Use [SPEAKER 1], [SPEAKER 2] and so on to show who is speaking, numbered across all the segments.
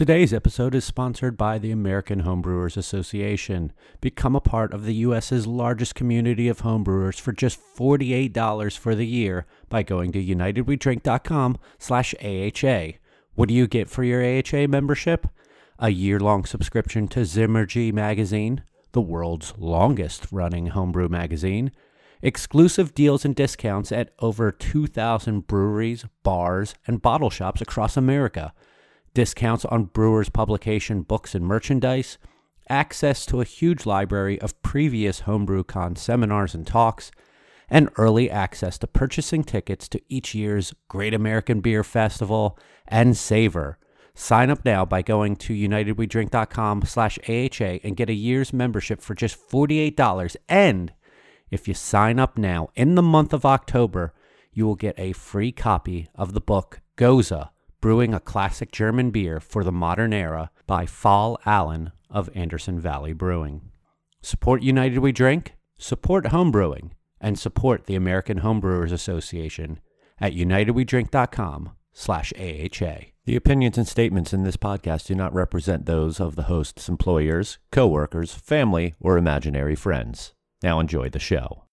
[SPEAKER 1] Today's episode is sponsored by the American Homebrewers Association. Become a part of the U.S.'s largest community of homebrewers for just $48 for the year by going to unitedwedrink.com/AHA. What do you get for your AHA membership? A year-long subscription to Zymurgy magazine, the world's longest-running homebrew magazine, exclusive deals and discounts at over 2,000 breweries, bars, and bottle shops across America, discounts on brewers' publication books and merchandise, access to a huge library of previous HomebrewCon seminars and talks, and early access to purchasing tickets to each year's Great American Beer Festival and Savor. Sign up now by going to unitedwedrink.com/AHA and get a year's membership for just $48. And if you sign up now in the month of October, you will get a free copy of the book Goza, Brewing a Classic German Beer for the Modern Era by Fall Allen of Anderson Valley Brewing. Support United We Drink, support homebrewing, and support the American Homebrewers Association at unitedwedrink.com/AHA. The opinions and statements in this podcast do not represent those of the host's employers, co-workers, family, or imaginary friends. Now enjoy the show.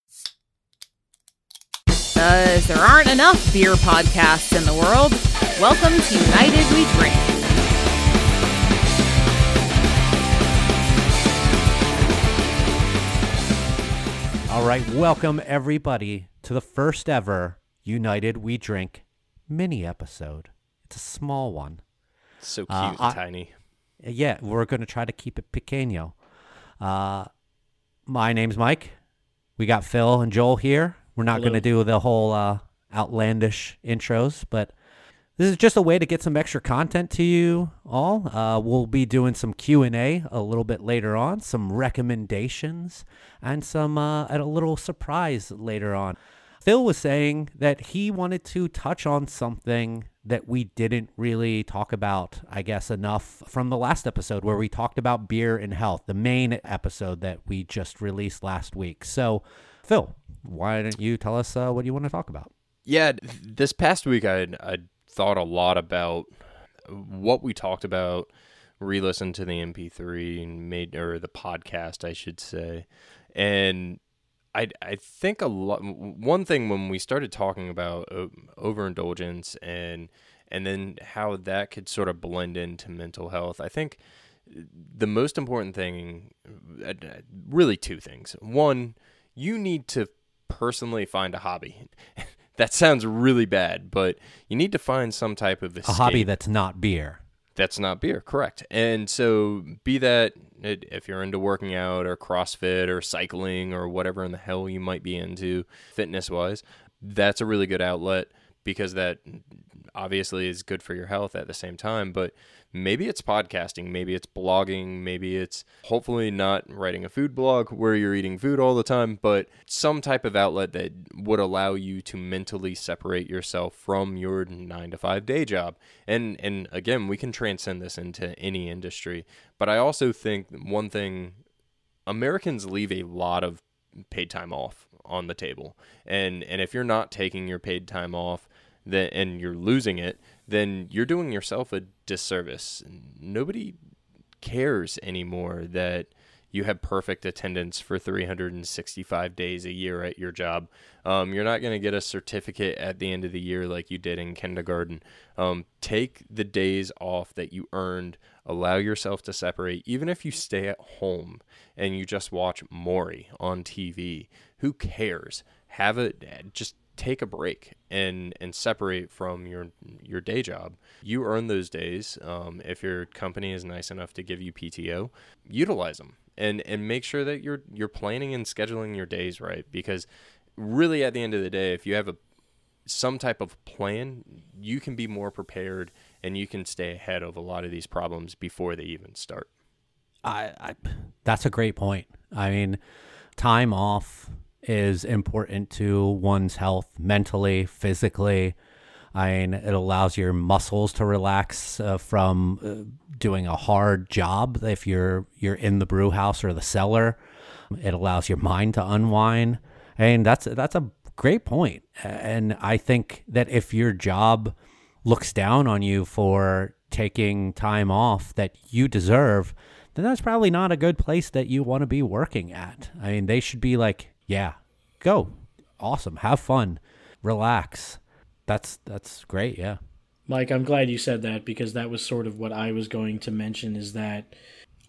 [SPEAKER 2] Because there aren't enough beer podcasts in the world, welcome to United We Drink.
[SPEAKER 1] All right, welcome everybody to the first ever United We Drink mini episode. It's a small one.
[SPEAKER 3] So cute and tiny.
[SPEAKER 1] Yeah, we're going to try to keep it pequeño. My name's Mike. We got Phil and Joel here. We're not going to do the whole outlandish intros, but this is just a way to get some extra content to you all. We'll be doing some Q&A a little bit later on, some recommendations, and some a little surprise later on. Phil was saying that he wanted to touch on something that we didn't really talk about, I guess, enough from the last episode where we talked about beer and health, the main episode that we just released last week. So, Phil, why don't you tell us what you want to talk about?
[SPEAKER 3] Yeah, this past week I thought a lot about what we talked about, re-listened to the MP3 and the podcast, I should say. And I think one thing when we started talking about overindulgence and then how that could sort of blend into mental health, I think the most important thing, really two things. One, you need to personally find a hobby. That sounds really bad, but you need to find some type of escape.
[SPEAKER 1] A hobby that's not beer.
[SPEAKER 3] That's not beer, correct. And so be that if you're into working out or CrossFit or cycling or whatever in the hell you might be into fitness-wise, that's a really good outlet because that obviously is good for your health at the same time. But maybe it's podcasting, maybe it's blogging, maybe it's hopefully not writing a food blog where you're eating food all the time, but some type of outlet that would allow you to mentally separate yourself from your 9-to-5 day job. And again, we can transcend this into any industry. But I also think one thing, Americans leave a lot of paid time off on the table. And if you're not taking your paid time off, and you're losing it, then you're doing yourself a disservice. Nobody cares anymore that you have perfect attendance for 365 days a year at your job. You're not going to get a certificate at the end of the year like you did in kindergarten. Take the days off that you earned. Allow yourself to separate. Even if you stay at home and you just watch Maury on TV, who cares? Just take a break and separate from your day job. You earn those days. If your company is nice enough to give you PTO, utilize them and make sure that you're planning and scheduling your days right. Because really, at the end of the day, if you have some type of plan, you can be more prepared and you can stay ahead of a lot of these problems before they even start.
[SPEAKER 1] That's a great point. I mean, time off is important to one's health mentally, physically. I mean, it allows your muscles to relax from doing a hard job if you're in the brew house or the cellar. It allows your mind to unwind. And that's a great point. And I think that if your job looks down on you for taking time off that you deserve, then that's probably not a good place that you want to be working at. I mean, they should be like, yeah, go. Awesome. Have fun. Relax. That's great. Yeah.
[SPEAKER 4] Mike, I'm glad you said that, because that was sort of what I was going to mention, is that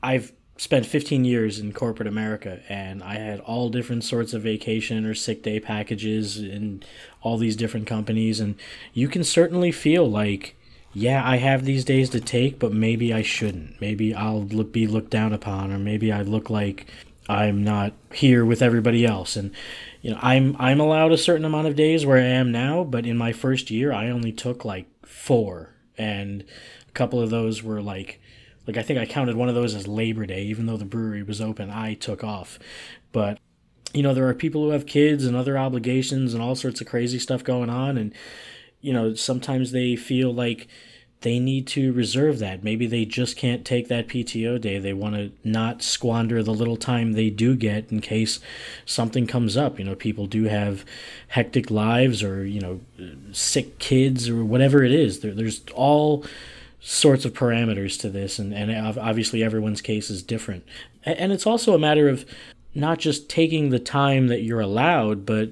[SPEAKER 4] I've spent 15 years in corporate America, and I had all different sorts of vacation or sick day packages in all these different companies, and you can certainly feel like, yeah, I have these days to take, but maybe I shouldn't. Maybe I'll be looked down upon, or maybe I look like I'm not here with everybody else. And I'm allowed a certain amount of days where I am now, but in my first year I only took like 4, and a couple of those were like I think I counted one of those as Labor Day, even though the brewery was open. I took off. But there are people who have kids and other obligations and all sorts of crazy stuff going on, and sometimes they feel like they need to reserve that. Maybe they just can't take that PTO day. They want to not squander the little time they do get in case something comes up. People do have hectic lives, or, sick kids, or whatever it is. There's all sorts of parameters to this, and obviously everyone's case is different. And it's also a matter of not just taking the time that you're allowed, but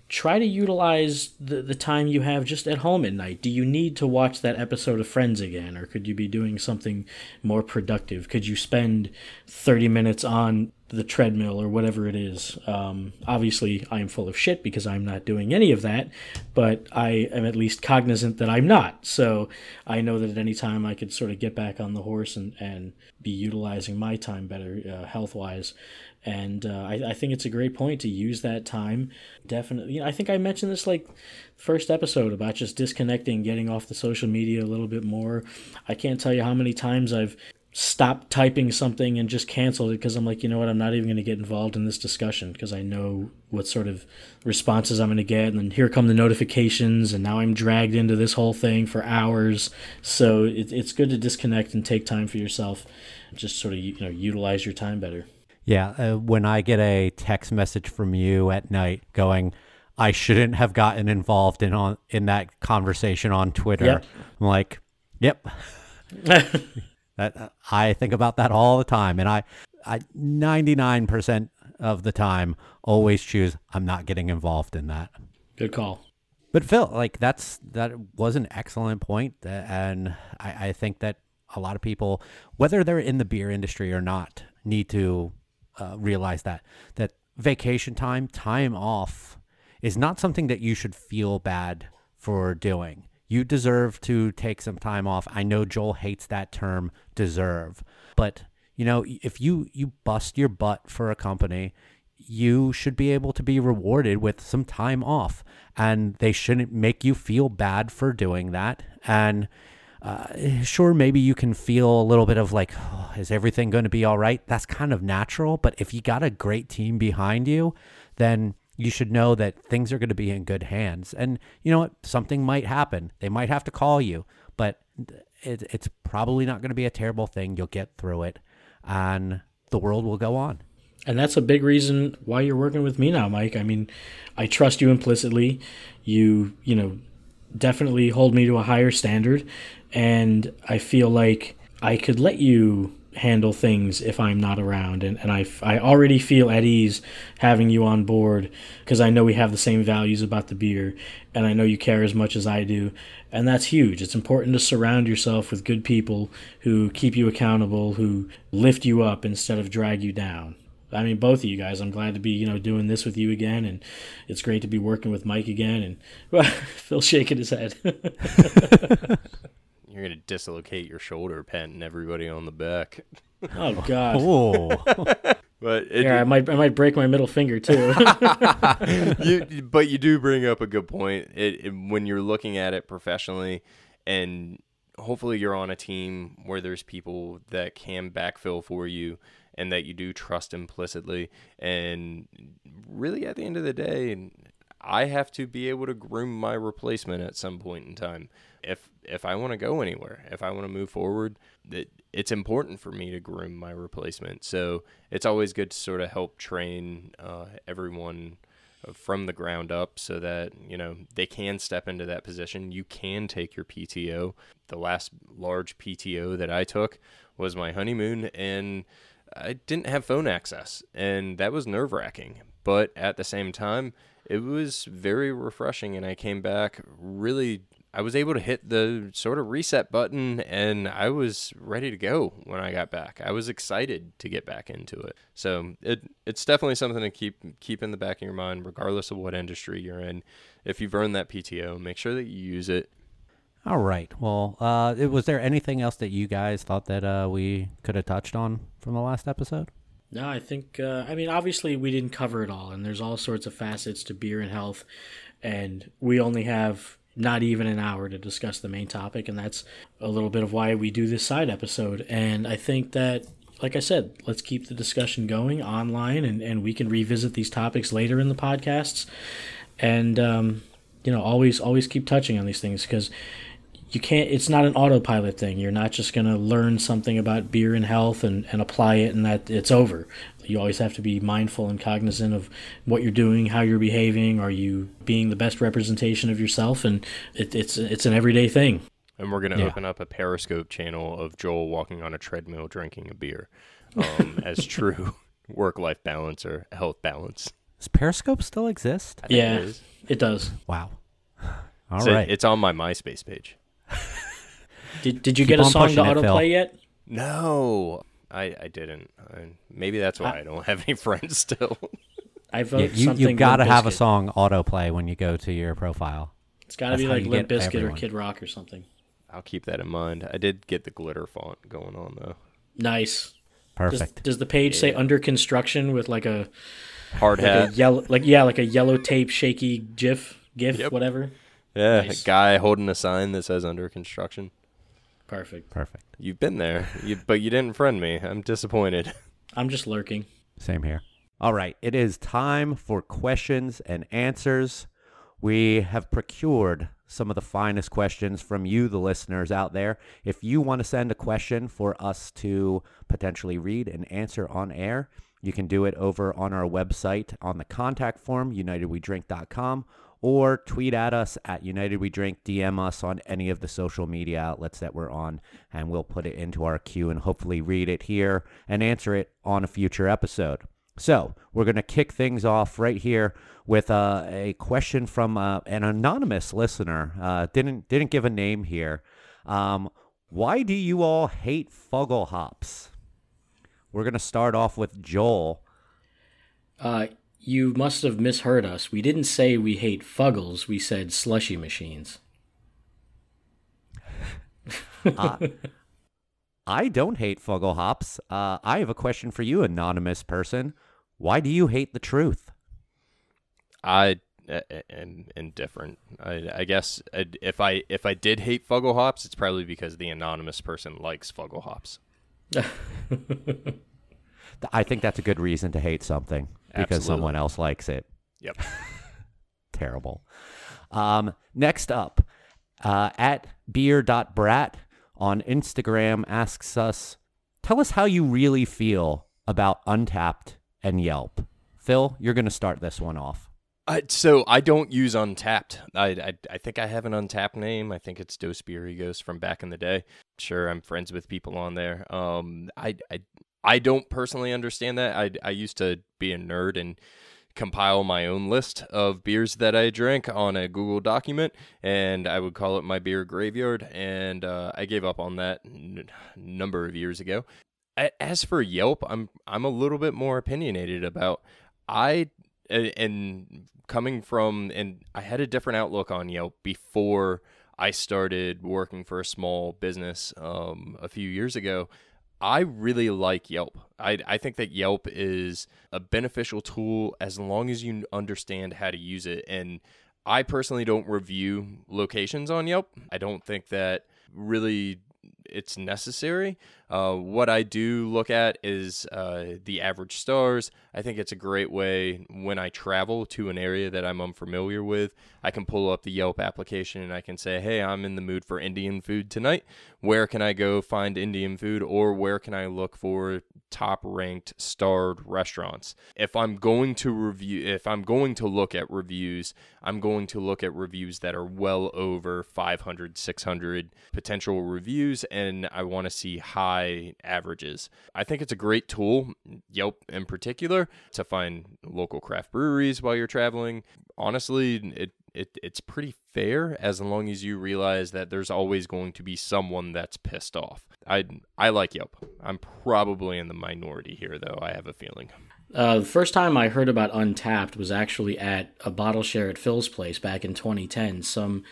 [SPEAKER 4] try to utilize the time you have just at home at night. Do you need to watch that episode of Friends again, or could you be doing something more productive? Could you spend 30 minutes on the treadmill or whatever it is? Obviously, I am full of shit because I'm not doing any of that, but I am at least cognizant that I'm not. So I know that at any time I could sort of get back on the horse and be utilizing my time better health-wise. And I think it's a great point to use that time. Definitely. I think I mentioned this like first episode about just disconnecting, getting off the social media a little bit more. I can't tell you how many times I've stopped typing something and just canceled it because I'm like, you know what, I'm not even going to get involved in this discussion because I know what sort of responses I'm going to get. And then here come the notifications, and now I'm dragged into this whole thing for hours. So it's good to disconnect and take time for yourself. Just sort of utilize your time better.
[SPEAKER 1] Yeah, when I get a text message from you at night going, I shouldn't have gotten involved in that conversation on Twitter,
[SPEAKER 4] Yep.
[SPEAKER 1] I'm like, yep. I think about that all the time, and I 99% of the time always choose I'm not getting involved in that.
[SPEAKER 4] Good call.
[SPEAKER 1] But Phil, like that was an excellent point, and I think that a lot of people, whether they're in the beer industry or not, need to realize that vacation time off is not something that you should feel bad for doing. You deserve to take some time off. I know Joel hates that term deserve, but if you bust your butt for a company, you should be able to be rewarded with some time off, and they shouldn't make you feel bad for doing that. And sure, maybe you can feel a little bit of like, oh, is everything going to be all right? That's kind of natural. But if you got a great team behind you, then you should know that things are going to be in good hands. And you know what? Something might happen. They might have to call you, but it's probably not going to be a terrible thing. You'll get through it, and the world will go on.
[SPEAKER 4] And that's a big reason why you're working with me now, Mike. I mean, I trust you implicitly. You definitely hold me to a higher standard, and I feel like I could let you handle things if I'm not around, and I already feel at ease having you on board because I know we have the same values about the beer, and I know you care as much as I do, and that's huge. It's important to surround yourself with good people who keep you accountable, who lift you up instead of drag you down. I mean, both of you guys, I'm glad to be, doing this with you again, and it's great to be working with Mike again, and well, Phil's shaking his head.
[SPEAKER 3] You're going to dislocate your shoulder, patting everybody on the back.
[SPEAKER 4] Oh, God.
[SPEAKER 1] Oh,
[SPEAKER 3] But
[SPEAKER 4] I might break my middle finger, too.
[SPEAKER 3] But you do bring up a good point. When you're looking at it professionally, and hopefully you're on a team where there's people that can backfill for you and that you do trust implicitly. And really, at the end of the day, I have to be able to groom my replacement at some point in time. If I want to go anywhere, if I want to move forward, it's important for me to groom my replacement. So it's always good to sort of help train everyone from the ground up so that, they can step into that position. You can take your PTO. The last large PTO that I took was my honeymoon, and I didn't have phone access, and that was nerve-wracking. But at the same time, it was very refreshing, and I came back I was able to hit the sort of reset button, and I was ready to go when I got back. I was excited to get back into it. So it's definitely something to keep in the back of your mind, regardless of what industry you're in. If you've earned that PTO, make sure that you use it.
[SPEAKER 1] All right. Well, was there anything else that you guys thought that we could have touched on from the last episode?
[SPEAKER 4] No, I think, obviously we didn't cover it all, and there's all sorts of facets to beer and health, and we only have not even an hour to discuss the main topic, and that's a little bit of why we do this side episode. And I think that, like I said, let's keep the discussion going online, and we can revisit these topics later in the podcasts, and always keep touching on these things, because it's not an autopilot thing. You're not just going to learn something about beer and health and apply it and that it's over. You always have to be mindful and cognizant of what you're doing, how you're behaving. Are you being the best representation of yourself? And it's an everyday thing.
[SPEAKER 3] And we're going to open up a Periscope channel of Joel walking on a treadmill drinking a beer as true work-life balance or health balance.
[SPEAKER 1] Does Periscope still exist?
[SPEAKER 4] Yeah, it does.
[SPEAKER 1] Wow. All right.
[SPEAKER 3] It's on my MySpace page.
[SPEAKER 4] Did you get a song to autoplay yet?
[SPEAKER 3] No, I didn't. Maybe that's why I don't have any friends still.
[SPEAKER 4] I vote
[SPEAKER 1] you got to have a song autoplay when you go to your profile.
[SPEAKER 4] It's got to be like Limp Bizkit or Kid Rock or something.
[SPEAKER 3] I'll keep that in mind. I did get the glitter font going on, though.
[SPEAKER 4] Nice.
[SPEAKER 1] Perfect.
[SPEAKER 4] Does the page say under construction with like a
[SPEAKER 3] hard hat?
[SPEAKER 4] Like a yellow tape shaky GIF, whatever?
[SPEAKER 3] Yeah,
[SPEAKER 4] Nice.
[SPEAKER 3] A guy holding a sign that says under construction.
[SPEAKER 4] Perfect.
[SPEAKER 3] You've been there, but you didn't friend me. I'm disappointed.
[SPEAKER 4] I'm just lurking.
[SPEAKER 1] Same here. All right. It is time for questions and answers. We have procured some of the finest questions from you, the listeners out there. If you want to send a question for us to potentially read and answer on air, you can do it over on our website on the contact form, unitedwedrink.com, or tweet at us at UnitedWeDrink, DM us on any of the social media outlets that we're on, and we'll put it into our queue and hopefully read it here and answer it on a future episode. So we're going to kick things off right here with a question from an anonymous listener. Didn't give a name here. Why do you all hate Fuggle hops? We're going to start off with Joel.
[SPEAKER 4] You must have misheard us. We didn't say we hate Fuggles. We said slushy machines.
[SPEAKER 1] I don't hate Fuggle hops. I have a question for you, anonymous person. Why do you hate the truth?
[SPEAKER 3] I am indifferent. I guess if I did hate Fuggle hops, it's probably because the anonymous person likes Fuggle hops.
[SPEAKER 1] I think that's a good reason to hate something because
[SPEAKER 3] Absolutely.
[SPEAKER 1] someone else likes it.
[SPEAKER 3] Yep.
[SPEAKER 1] Terrible. Next up, at beer.brat on Instagram asks us, tell us how you really feel about Untapped and Yelp. Phil, you're going to start this one off.
[SPEAKER 3] So I don't use Untapped. I think I have an Untapped name. I think it's Dos Birigos from back in the day. Sure, I'm friends with people on there. I don't personally understand that. I used to be a nerd and compile my own list of beers that I drink on a Google document, and I would call it my beer graveyard, and I gave up on that number of years ago. As for Yelp, I'm a little bit more opinionated about. And coming from, and I had a different outlook on Yelp before I started working for a small business a few years ago. I really like Yelp. I think that Yelp is a beneficial tool as long as you understand how to use it. And I personally don't review locations on Yelp. I don't think that really it's necessary. What I do look at is the average stars. I think it's a great way when I travel to an area that I'm unfamiliar with. I can pull up the Yelp application and I can say, hey, I'm in the mood for Indian food tonight. Where can I go find Indian food, or where can I look for top ranked starred restaurants? If I'm going to look at reviews, I'm going to look at reviews that are well over 500, 600 potential reviews, and I want to see high averages. I think it's a great tool, Yelp in particular, to find local craft breweries while you're traveling. Honestly, it's pretty fair as long as you realize that there's always going to be someone that's pissed off. I like Yelp. I'm probably in the minority here, though, I have a feeling.
[SPEAKER 4] The first time I heard about Untapped was actually at a bottle share at Phil's place back in 2010. Some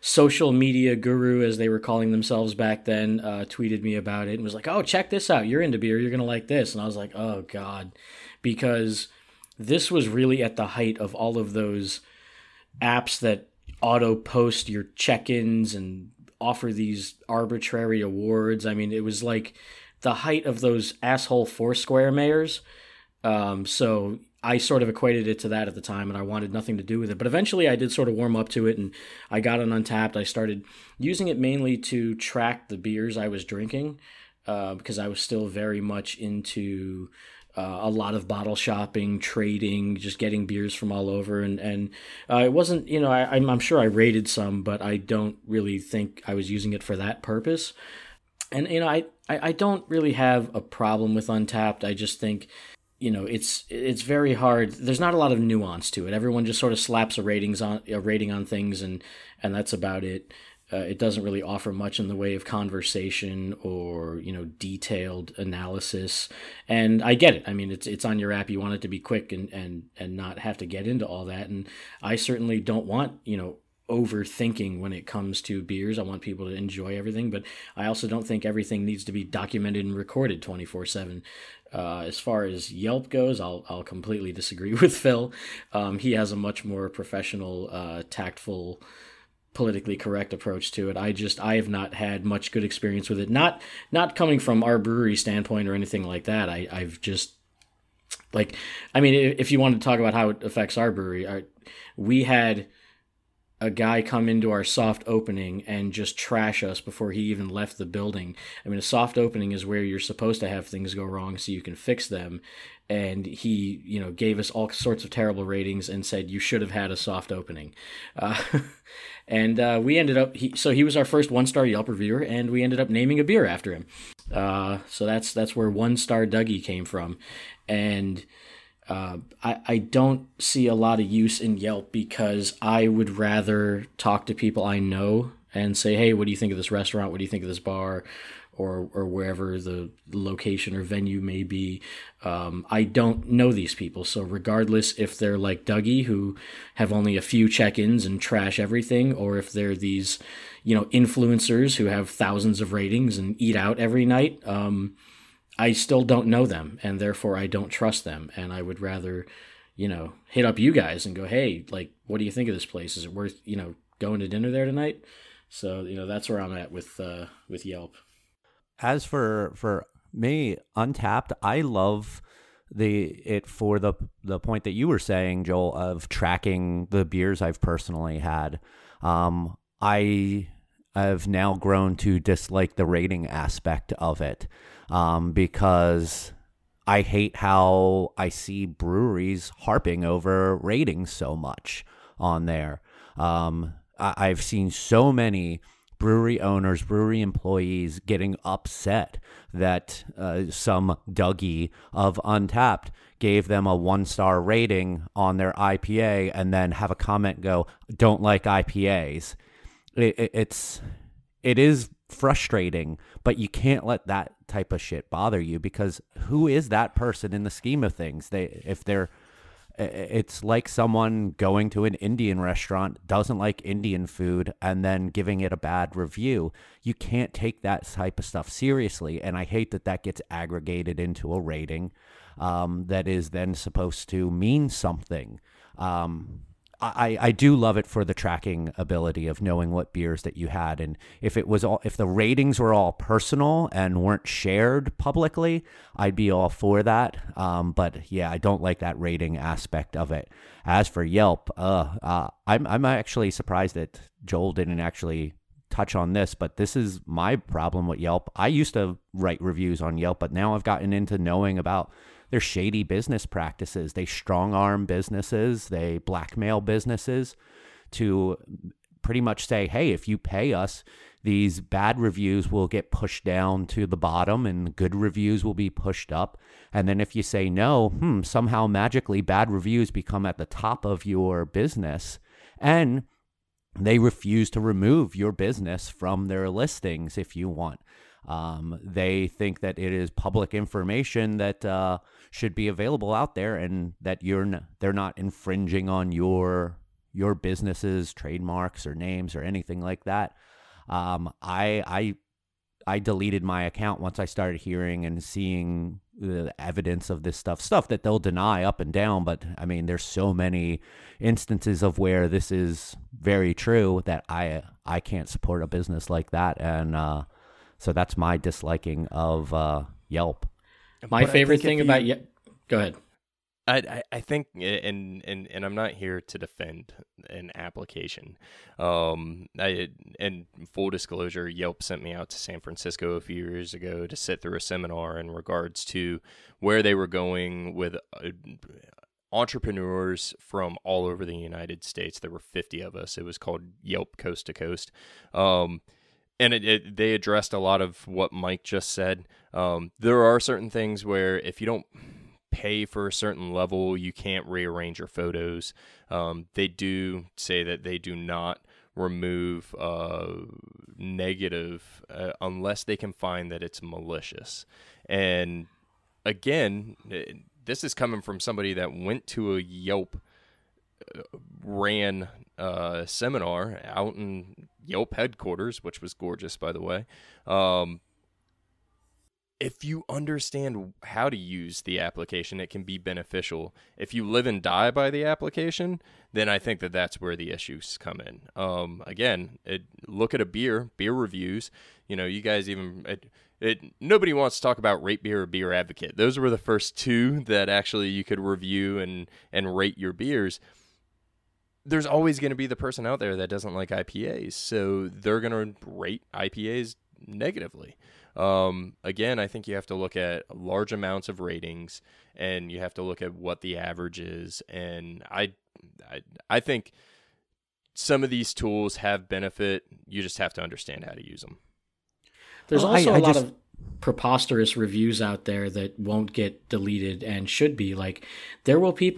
[SPEAKER 4] social media guru, as they were calling themselves back then, tweeted me about it and was like, oh, check this out. You're into beer. You're going to like this. And I was like, oh, God. Because this was really at the height of all of those apps that auto-post your check-ins and offer these arbitrary awards. I mean, it was like the height of those asshole Foursquare mayors. So I sort of equated it to that at the time, and I wanted nothing to do with it. But eventually I did sort of warm up to it, and I got on Untapped. I started using it mainly to track the beers I was drinking, because I was still very much into a lot of bottle shopping, trading, just getting beers from all over. And it wasn't, I'm sure I rated some, but I don't really think I was using it for that purpose. And, I don't really have a problem with Untapped. I just think, it's very hard. There's not a lot of nuance to it. Everyone just sort of slaps a rating on things, and that's about it. It doesn't really offer much in the way of conversation or detailed analysis. And I get it. I mean, it's on your app. You want it to be quick and not have to get into all that. And I certainly don't want overthinking when it comes to beers. I want people to enjoy everything, but I also don't think everything needs to be documented and recorded 24/7. As far as Yelp goes, I'll completely disagree with Phil. He has a much more professional, tactful, politically correct approach to it. I have not had much good experience with it. Not coming from our brewery standpoint or anything like that. I've just if you want to talk about how it affects our brewery, we had a guy come into our soft opening and just trash us before he even left the building. I mean, a soft opening is where you're supposed to have things go wrong so you can fix them. And he, gave us all sorts of terrible ratings and said, you should have had a soft opening. And we ended up, he was our first 1-star Yelp reviewer, and we ended up naming a beer after him. So that's where 1-star Dougie came from. And I don't see a lot of use in Yelp because I would rather talk to people I know and say, hey, what do you think of this restaurant? What do you think of this bar? Or wherever the location or venue may be. I don't know these people. So regardless if they're like Dougie, who have only a few check-ins and trash everything, or if they're these, influencers who have thousands of ratings and eat out every night, I still don't know them, and therefore I don't trust them. And I would rather, hit up you guys and go, hey, what do you think of this place? Is it worth, going to dinner there tonight? So, that's where I'm at with Yelp.
[SPEAKER 1] As for me, Untapped, I love it for the point that you were saying, Joel, of tracking the beers I've personally had. I have now grown to dislike the rating aspect of it, because I hate how I see breweries harping over ratings so much on there. I've seen so many brewery owners, brewery employees getting upset that some Dougie of Untapped gave them a 1-star rating on their IPA and then have a comment go, don't like IPAs. It is frustrating, but you can't let that type of shit bother you, because who is that person in the scheme of things? It's like someone going to an Indian restaurant, doesn't like Indian food, and then giving it a bad review. You can't take that type of stuff seriously, and I hate that gets aggregated into a rating that is then supposed to mean something. I do love it for the tracking ability of knowing what beers that you had, and if the ratings were all personal and weren't shared publicly, I'd be all for that. But yeah, I don't like that rating aspect of it. As for Yelp, I'm actually surprised that Joel didn't actually touch on this, but this is my problem with Yelp. I used to write reviews on Yelp, but now I've gotten into knowing about their shady business practices. They strong arm businesses, they blackmail businesses to pretty much say, hey, if you pay us, these bad reviews will get pushed down to the bottom and good reviews will be pushed up. And then if you say no, somehow magically bad reviews become at the top of your business, and they refuse to remove your business from their listings if you want. They think that it is public information that should be available out there, and that they're not infringing on your business's trademarks or names or anything like that. I deleted my account once I started hearing and seeing the evidence of this stuff that they'll deny up and down. But I mean, there's so many instances of where this is very true that I can't support a business like that. And so that's my disliking of Yelp.
[SPEAKER 4] My favorite thing about Yelp. Go ahead.
[SPEAKER 3] I think, and I'm not here to defend an application. And full disclosure, Yelp sent me out to San Francisco a few years ago to sit through a seminar in regards to where they were going with entrepreneurs from all over the United States. There were 50 of us. It was called Yelp Coast to Coast. And they addressed a lot of what Mike just said. There are certain things where if you don't pay for a certain level, you can't rearrange your photos. They do say that they do not remove negative unless they can find that it's malicious. And again, this is coming from somebody that went to a Yelp ran seminar out in Yelp headquarters, which was gorgeous, by the way. If you understand how to use the application, it can be beneficial. If you live and die by the application, then I think that that's where the issues come in. Again, look at beer reviews. You know, you guys even nobody wants to talk about Rate Beer or Beer Advocate. Those were the first two that actually you could review and rate your beers. There's always going to be the person out there that doesn't like IPAs, so they're going to rate IPAs negatively. Again, I think you have to look at large amounts of ratings, and you have to look at what the average is. And I think some of these tools have benefit. You just have to understand how to use them.
[SPEAKER 4] There's also a lot of preposterous reviews out there that won't get deleted and should be. Like, there will be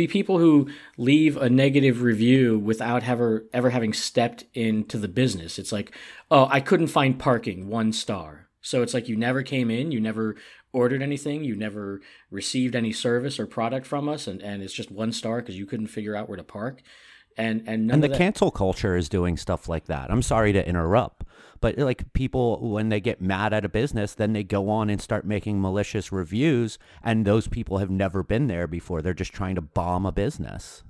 [SPEAKER 4] people who leave a negative review without ever having stepped into the business. It's like, oh, I couldn't find parking, 1 star. So it's like you never came in, you never ordered anything, you never received any service or product from us, and it's just 1 star because you couldn't figure out where to park. And
[SPEAKER 1] the cancel culture is doing stuff like that. I'm sorry to interrupt, but like, people, when they get mad at a business, then they go on and start making malicious reviews, and those people have never been there before. They're just trying to bomb a business.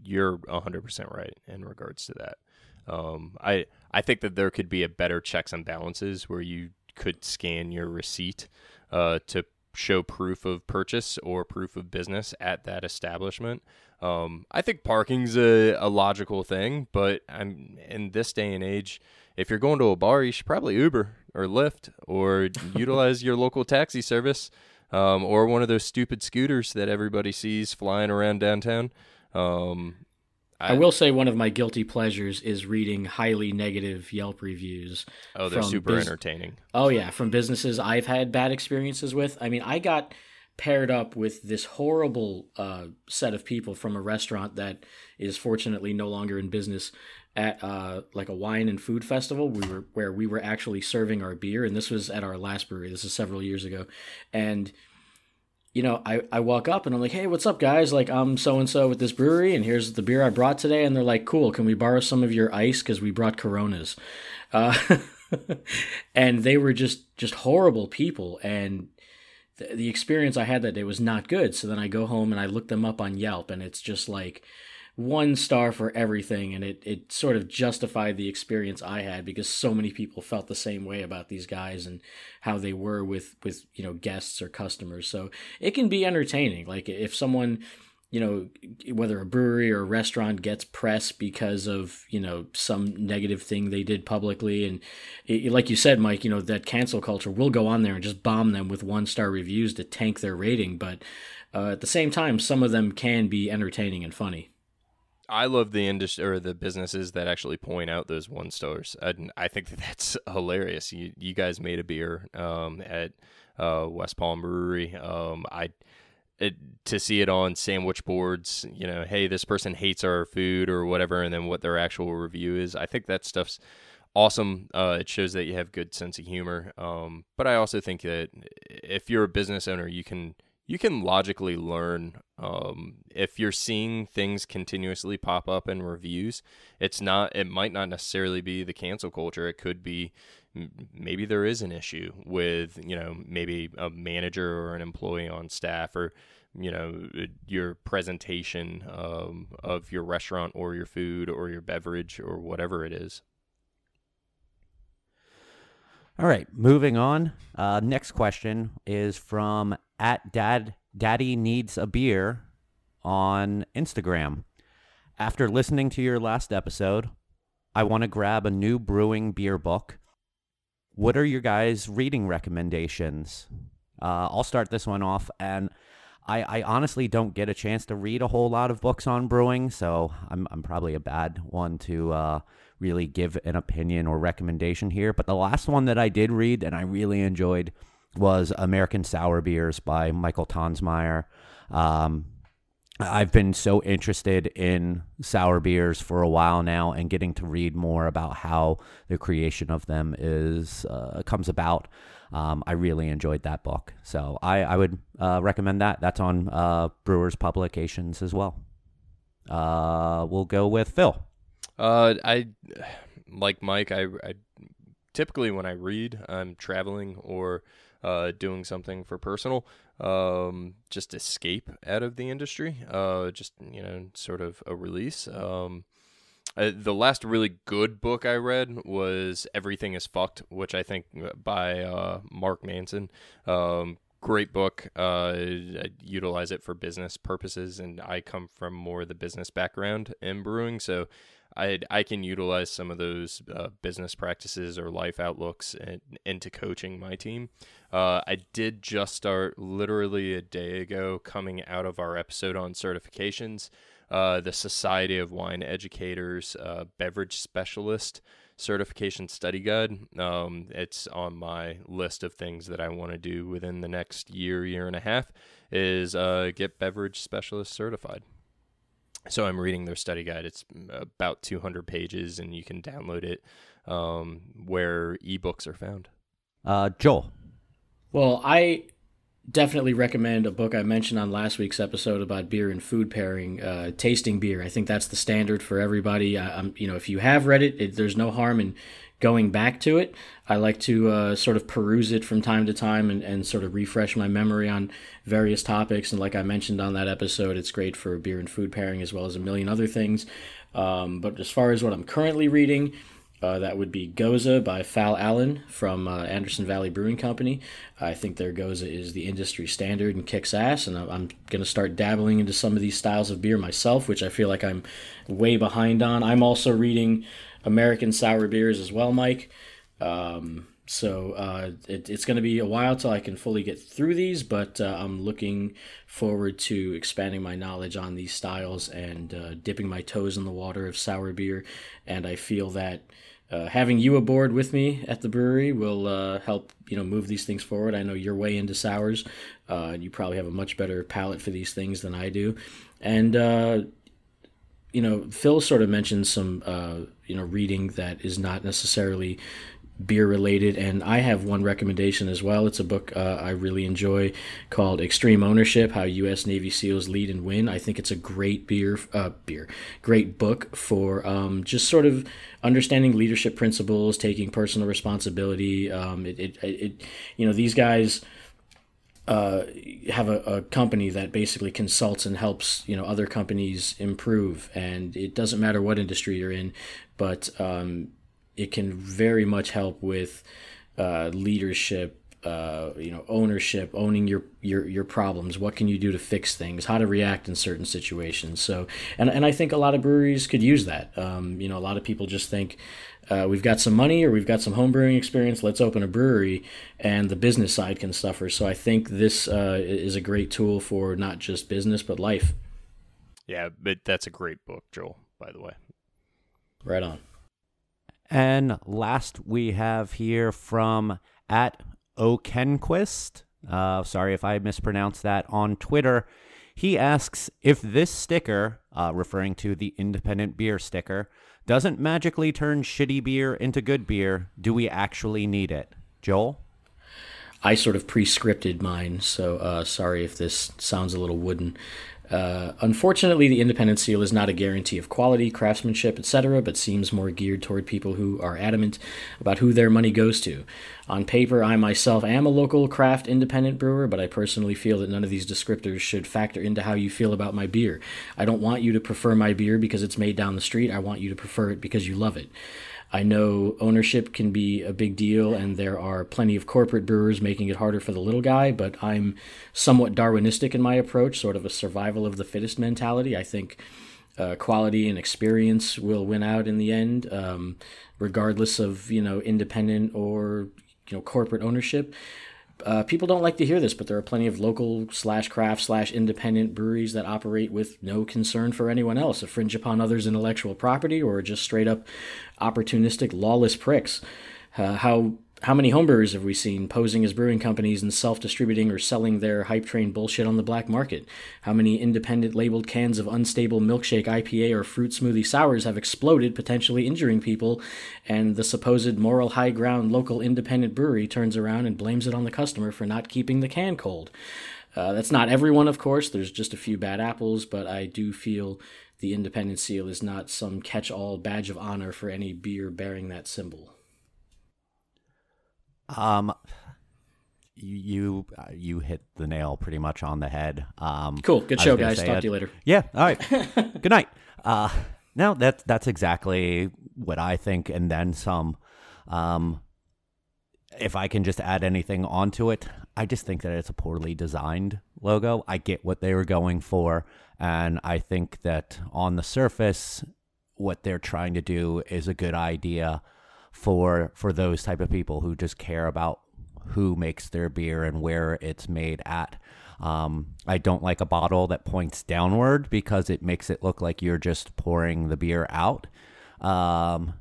[SPEAKER 3] You're 100% right in regards to that. I think that there could be a better checks and balances where you could scan your receipt to show proof of purchase or proof of business at that establishment. I think parking's a logical thing, but in this day and age, if you're going to a bar, you should probably Uber or Lyft or utilize your local taxi service, or one of those stupid scooters that everybody sees flying around downtown.
[SPEAKER 4] I will say one of my guilty pleasures is reading highly negative Yelp reviews.
[SPEAKER 3] Oh, they're super entertaining.
[SPEAKER 4] Oh, yeah, from businesses I've had bad experiences with. I mean, I got paired up with this horrible set of people from a restaurant that is fortunately no longer in business at like a wine and food festival where we were actually serving our beer, and this was at our last brewery. This is several years ago. And you know, I walk up and I'm like, hey, what's up, guys? Like, I'm so-and-so with this brewery, and here's the beer I brought today. And they're like, cool, can we borrow some of your ice? Because we brought Coronas. And they were just horrible people. And the experience I had that day was not good. So then I go home and I look them up on Yelp, and it's just like, one star for everything, and it sort of justified the experience I had because so many people felt the same way about these guys and how they were with guests or customers. So it can be entertaining. Like if someone, whether a brewery or a restaurant gets press because of, some negative thing they did publicly. And like you said, Mike, that cancel culture will go on there and just bomb them with 1-star reviews to tank their rating. But at the same time, some of them can be entertaining and funny.
[SPEAKER 3] I love the industry or the businesses that actually point out those 1-stars. I think that's hilarious. You guys made a beer at West Palm Brewery. To see it on sandwich boards, hey, this person hates our food or whatever, and then what their actual review is. I think that stuff's awesome. It shows that you have good sense of humor. But I also think that if you're a business owner, you can logically learn. If you're seeing things continuously pop up in reviews, it might not necessarily be the cancel culture. It could be maybe there is an issue with, maybe a manager or an employee on staff, or, your presentation of your restaurant or your food or your beverage or whatever it is.
[SPEAKER 1] All right, moving on. Next question is from Daddy Needs a Beer on Instagram. After listening to your last episode, I want to grab a new brewing beer book. What are your guys' reading recommendations? I'll start this one off, and I honestly don't get a chance to read a whole lot of books on brewing, so I'm probably a bad one to really give an opinion or recommendation here. But the last one that I did read and I really enjoyed was American Sour Beers by Michael Tonsmeyer. I've been so interested in sour beers for a while now, and getting to read more about how the creation of them comes about. I really enjoyed that book. So I would recommend that. That's on Brewers Publications as well. We'll go with Phil.
[SPEAKER 3] I like Mike. I typically when I read, I'm traveling or doing something for personal, just escape out of the industry, just, sort of a release. The last really good book I read was Everything is Fucked, which I think by Mark Manson. Great book. I utilize it for business purposes, and I come from more of the business background in brewing, so I can utilize some of those business practices or life outlooks into coaching my team. I did just start literally a day ago, coming out of our episode on certifications, the Society of Wine Educators Beverage Specialist Certification Study Guide. It's on my list of things that I want to do within the next year and a half, is get beverage specialist certified. So I'm reading their study guide. It's about 200 pages, and you can download it where ebooks are found.
[SPEAKER 1] Joel.
[SPEAKER 4] Well, I definitely recommend a book I mentioned on last week's episode about beer and food pairing, Tasting Beer. I think that's the standard for everybody. If you have read it, there's no harm in going back to it. I like to sort of peruse it from time to time and sort of refresh my memory on various topics. And like I mentioned on that episode, it's great for beer and food pairing as well as a million other things. But as far as what I'm currently reading, that would be Goza by Fal Allen from Anderson Valley Brewing Company. I think their Goza is the industry standard and kicks ass, and I'm going to start dabbling into some of these styles of beer myself, which I feel like I'm way behind on. I'm also reading American Sour Beers as well, Mike. So it's going to be a while till I can fully get through these, but I'm looking forward to expanding my knowledge on these styles and dipping my toes in the water of sour beer. And I feel that having you aboard with me at the brewery will help move these things forward. I know you're way into sours, and you probably have a much better palate for these things than I do. And Phil sort of mentioned some reading that is not necessarily beer related, and I have one recommendation as well. It's a book I really enjoy called Extreme Ownership: How U.S. Navy SEALs Lead and Win. I think it's a great great book for just sort of understanding leadership principles, taking personal responsibility. These guys have a company that basically consults and helps other companies improve, and it doesn't matter what industry you're in, but it can very much help with leadership, ownership, owning your problems. What can you do to fix things? How to react in certain situations. So, and I think a lot of breweries could use that. A lot of people just think we've got some money or we've got some home brewing experience. Let's open a brewery, and the business side can suffer. So I think this is a great tool for not just business but life.
[SPEAKER 3] Yeah, but that's a great book, Joel, by the way.
[SPEAKER 4] Right on.
[SPEAKER 1] And last we have here from at Okenquist. Sorry if I mispronounced that on Twitter. He asks if this sticker, referring to the independent beer sticker, doesn't magically turn shitty beer into good beer, do we actually need it? Joel?
[SPEAKER 4] I sort of pre-scripted mine, so sorry if this sounds a little wooden. Unfortunately, the independent seal is not a guarantee of quality, craftsmanship, etc., but seems more geared toward people who are adamant about who their money goes to. On paper, I myself am a local craft independent brewer, but I personally feel that none of these descriptors should factor into how you feel about my beer. I don't want you to prefer my beer because it's made down the street. I want you to prefer it because you love it. I know ownership can be a big deal, and there are plenty of corporate brewers making it harder for the little guy, but I'm somewhat Darwinistic in my approach, sort of a survival of the fittest mentality. I think quality and experience will win out in the end, regardless of, independent or, corporate ownership. People don't like to hear this, but there are plenty of local /craft /independent breweries that operate with no concern for anyone else, infringe upon others' intellectual property, or just straight up opportunistic, lawless pricks. How many homebrewers have we seen posing as brewing companies and self-distributing or selling their hype train bullshit on the black market? How many independent labeled cans of unstable milkshake IPA or fruit smoothie sours have exploded, potentially injuring people, and the supposed moral high ground local independent brewery turns around and blames it on the customer for not keeping the can cold? That's not everyone, of course. There's just a few bad apples, but I do feel the independent seal is not some catch-all badge of honor for any beer bearing that symbol.
[SPEAKER 1] You hit the nail pretty much on the head.
[SPEAKER 4] Cool. Good show, guys. Talk to you later.
[SPEAKER 1] Yeah. All right. Good night. No, that's exactly what I think, and then some. If I can just add anything onto it, I just think that it's a poorly designed logo. I get what they were going for, and I think that on the surface, what they're trying to do is a good idea for those type of people who just care about who makes their beer and where it's made at. I don't like a bottle that points downward because it makes it look like you're just pouring the beer out. And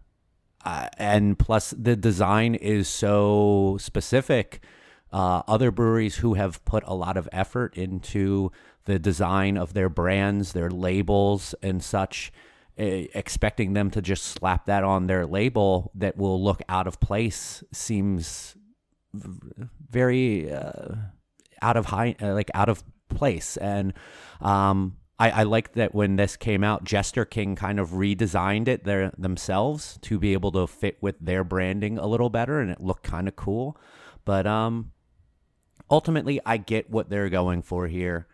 [SPEAKER 1] plus the design is so specific. Other breweries who have put a lot of effort into the design of their brands, their labels and such, expecting them to just slap that on their label that will look out of place seems very out of place. And I like that when this came out, Jester King kind of redesigned it themselves to be able to fit with their branding a little better, and it looked kind of cool. But ultimately, I get what they're going for here.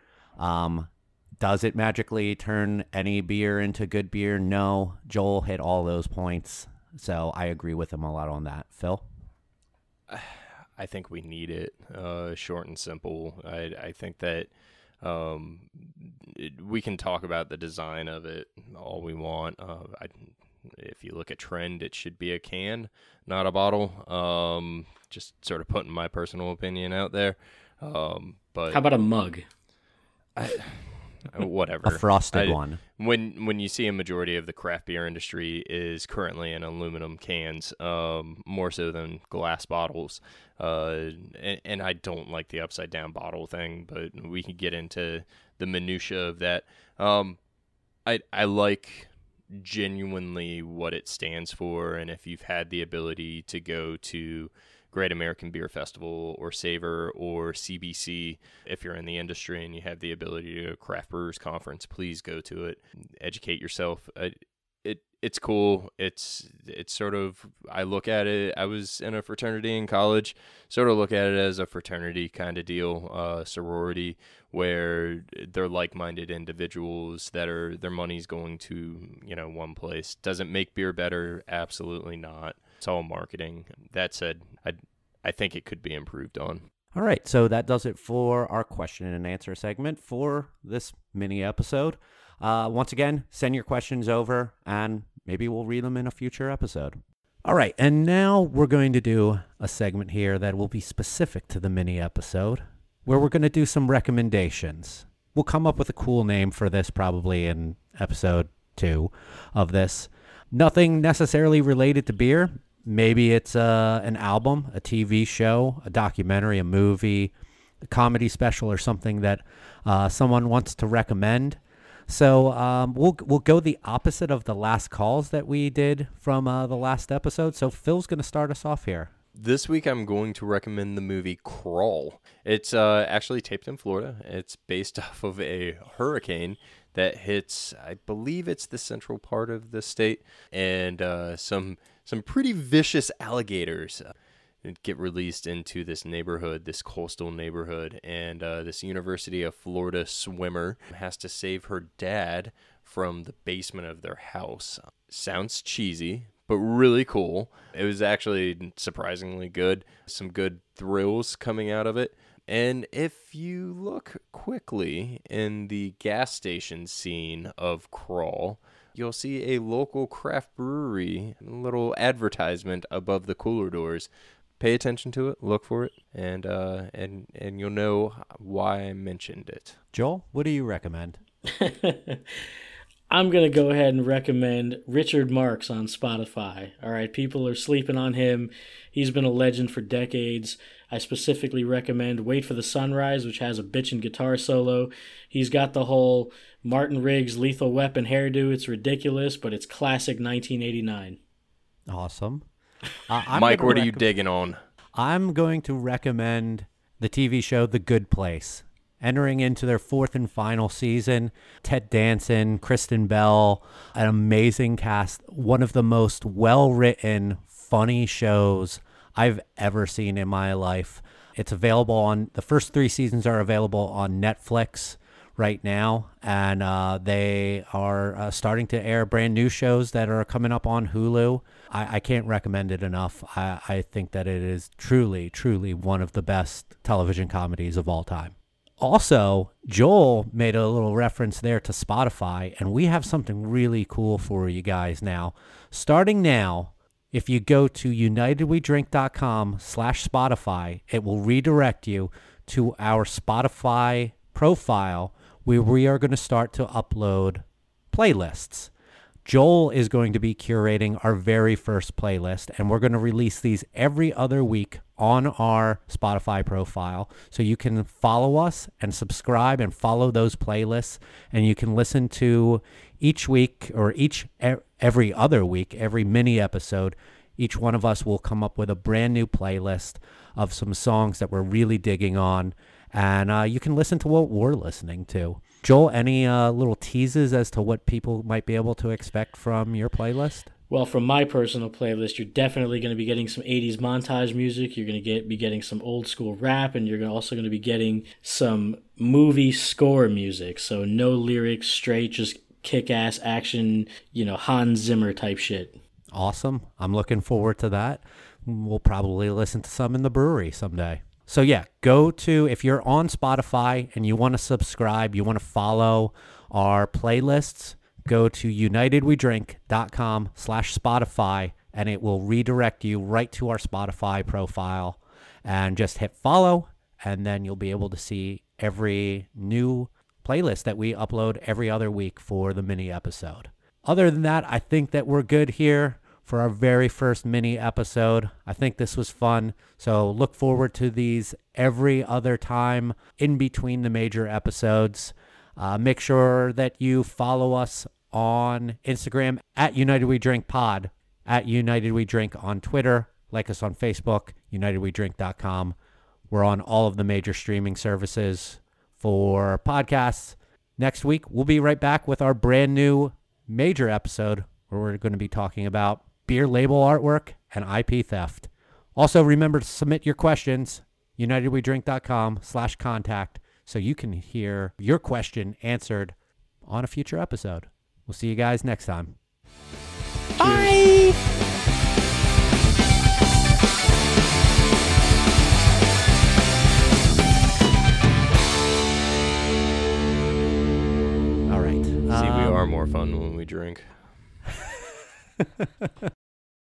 [SPEAKER 1] Does it magically turn any beer into good beer? No. Joel hit all those points, so I agree with him a lot on that. Phil?
[SPEAKER 3] I think we need it, short and simple. I think that we can talk about the design of it all we want. If you look at trend, it should be a can, not a bottle. Just sort of putting my personal opinion out there. But
[SPEAKER 4] how about a mug?
[SPEAKER 3] Whatever.
[SPEAKER 1] A frosted one.
[SPEAKER 3] When you see a majority of the craft beer industry is currently in aluminum cans, more so than glass bottles, and I don't like the upside down bottle thing, but we can get into the minutia of that. I like genuinely what it stands for, and if you've had the ability to go to Great American Beer Festival or Savor or CBC, if you're in the industry and you have the ability to go to Craft Brewers Conference, please go to it. Educate yourself. It's cool. It's sort of, I look at it, I was in a fraternity in college, sort of look at it as a fraternity kind of deal, sorority, where they're like-minded individuals that are, their money's going to, one place. Doesn't make beer better? Absolutely not. It's all marketing. That said, I think it could be improved on.
[SPEAKER 1] All right, so that does it for our question and answer segment for this mini episode. Once again, send your questions over, and maybe we'll read them in a future episode. All right, and now we're going to do a segment here that will be specific to the mini episode, where we're going to do some recommendations. We'll come up with a cool name for this probably in episode 2 of this. Nothing necessarily related to beer. Maybe it's an album, a TV show, a documentary, a movie, a comedy special, or something that someone wants to recommend. So we'll go the opposite of the last calls that we did from the last episode. So Phil's going to start us off here.
[SPEAKER 3] This week I'm going to recommend the movie Crawl. It's actually taped in Florida. It's based off of a hurricane that hits, I believe it's the central part of the state, and some pretty vicious alligators get released into this neighborhood, this coastal neighborhood, and this University of Florida swimmer has to save her dad from the basement of their house. Sounds cheesy, but really cool. It was actually surprisingly good. Some good thrills coming out of it. And if you look quickly in the gas station scene of Crawl, you'll see a local craft brewery, a little advertisement above the cooler doors. Pay attention to it, look for it, and you'll know why I mentioned it.
[SPEAKER 1] Joel, what do you recommend?
[SPEAKER 4] I'm going to go ahead and recommend Richard Marx on Spotify. All right, people are sleeping on him. He's been a legend for decades. I specifically recommend Wait for the Sunrise, which has a bitchin' guitar solo. He's got the whole Martin Riggs Lethal Weapon hairdo. It's ridiculous, but it's classic 1989.
[SPEAKER 1] Awesome.
[SPEAKER 3] Mike, what are you digging on?
[SPEAKER 1] I'm going to recommend the TV show The Good Place. Entering into their 4th and final season, Ted Danson, Kristen Bell, an amazing cast, one of the most well-written, funny shows I've ever seen in my life. It's available on, the first 3 seasons are available on Netflix right now, and they are starting to air brand new shows that are coming up on Hulu. I can't recommend it enough. I think that it is truly, truly one of the best television comedies of all time. Also, Joel made a little reference there to Spotify, and we have something really cool for you guys now. Starting now, if you go to unitedwedrink.com/Spotify, it will redirect you to our Spotify profile where we are going to start to upload playlists. Joel is going to be curating our very first playlist, and we're going to release these every other week on our Spotify profile. So you can follow us and subscribe and follow those playlists, and you can listen to each week or every other week, every mini episode. Each one of us will come up with a brand new playlist of some songs that we're really digging on, and you can listen to what we're listening to. Joel, any little teases as to what people might be able to expect from your playlist?
[SPEAKER 4] Well, from my personal playlist, you're definitely going to be getting some 80s montage music. You're going to be getting some old school rap, and you're also going to be getting some movie score music. So no lyrics, straight, just kick-ass action, Hans Zimmer type shit.
[SPEAKER 1] Awesome. I'm looking forward to that. We'll probably listen to some in the brewery someday. So yeah, if you're on Spotify and you want to subscribe, you want to follow our playlists, go to unitedwedrink.com/Spotify, and it will redirect you right to our Spotify profile, and just hit follow, and then you'll be able to see every new playlist that we upload every other week for the mini episode. Other than that, I think that we're good here for our very first mini episode. I think this was fun. So look forward to these every other time in between the major episodes. Make sure that you follow us on Instagram at United We Drink Pod, at United We Drink on Twitter. Like us on Facebook, unitedwedrink.com. We're on all of the major streaming services for podcasts. Next week, we'll be right back with our brand new major episode. where we're going to be talking about beer label artwork and IP theft. Also, remember to submit your questions, unitedwedrink.com/contact, so you can hear your question answered on a future episode. We'll see you guys next time.
[SPEAKER 2] Bye.
[SPEAKER 1] All right.
[SPEAKER 3] See, we are more fun when we drink.